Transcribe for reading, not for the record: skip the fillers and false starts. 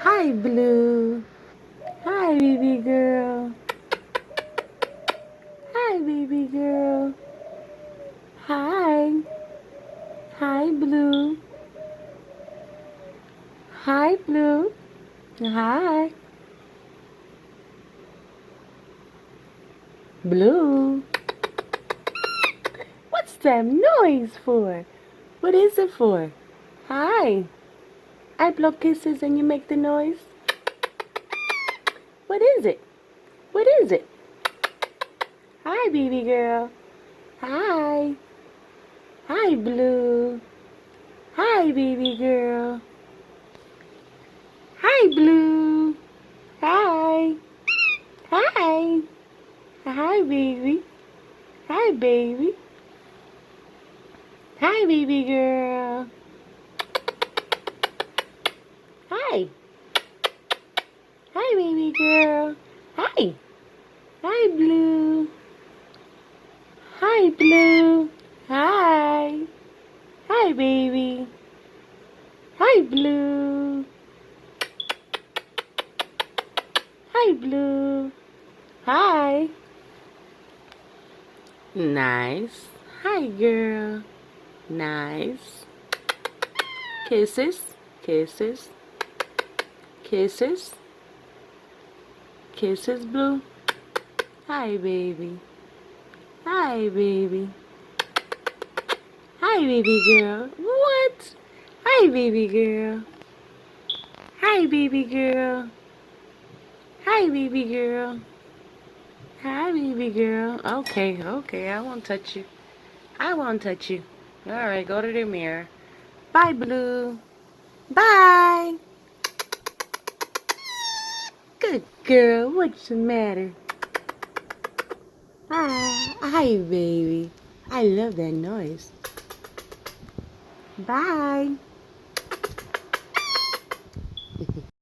Hi, Blue. Hi, baby girl. Hi, baby girl. Hi. Hi, Blue. Hi, Blue. Hi. Blue. What's that noise for? What is it for? Hi. I blow kisses and you make the noise? What is it? What is it? Hi, baby girl. Hi. Hi, Blue. Hi, baby girl. Hi, Blue. Hi. Hi. Hi, baby. Hi, baby. Hi, baby girl. Hi. Hi, baby girl. Hi. Hi, Blue. Hi, Blue. Hi. Hi, baby. Hi, Blue. Hi, Blue. Hi. Nice. Hi, girl. Nice. Kisses. Kisses. Kisses. Kisses, Blue. Hi, baby. Hi, baby. Hi, baby girl. What? Hi, baby girl. Hi, baby girl. Hi, baby girl. Hi, baby girl. Okay, okay, I won't touch you. I won't touch you. Alright, go to the mirror. Bye, Blue. Bye. Good girl. What's the matter? Hi, baby. I love that noise. Bye.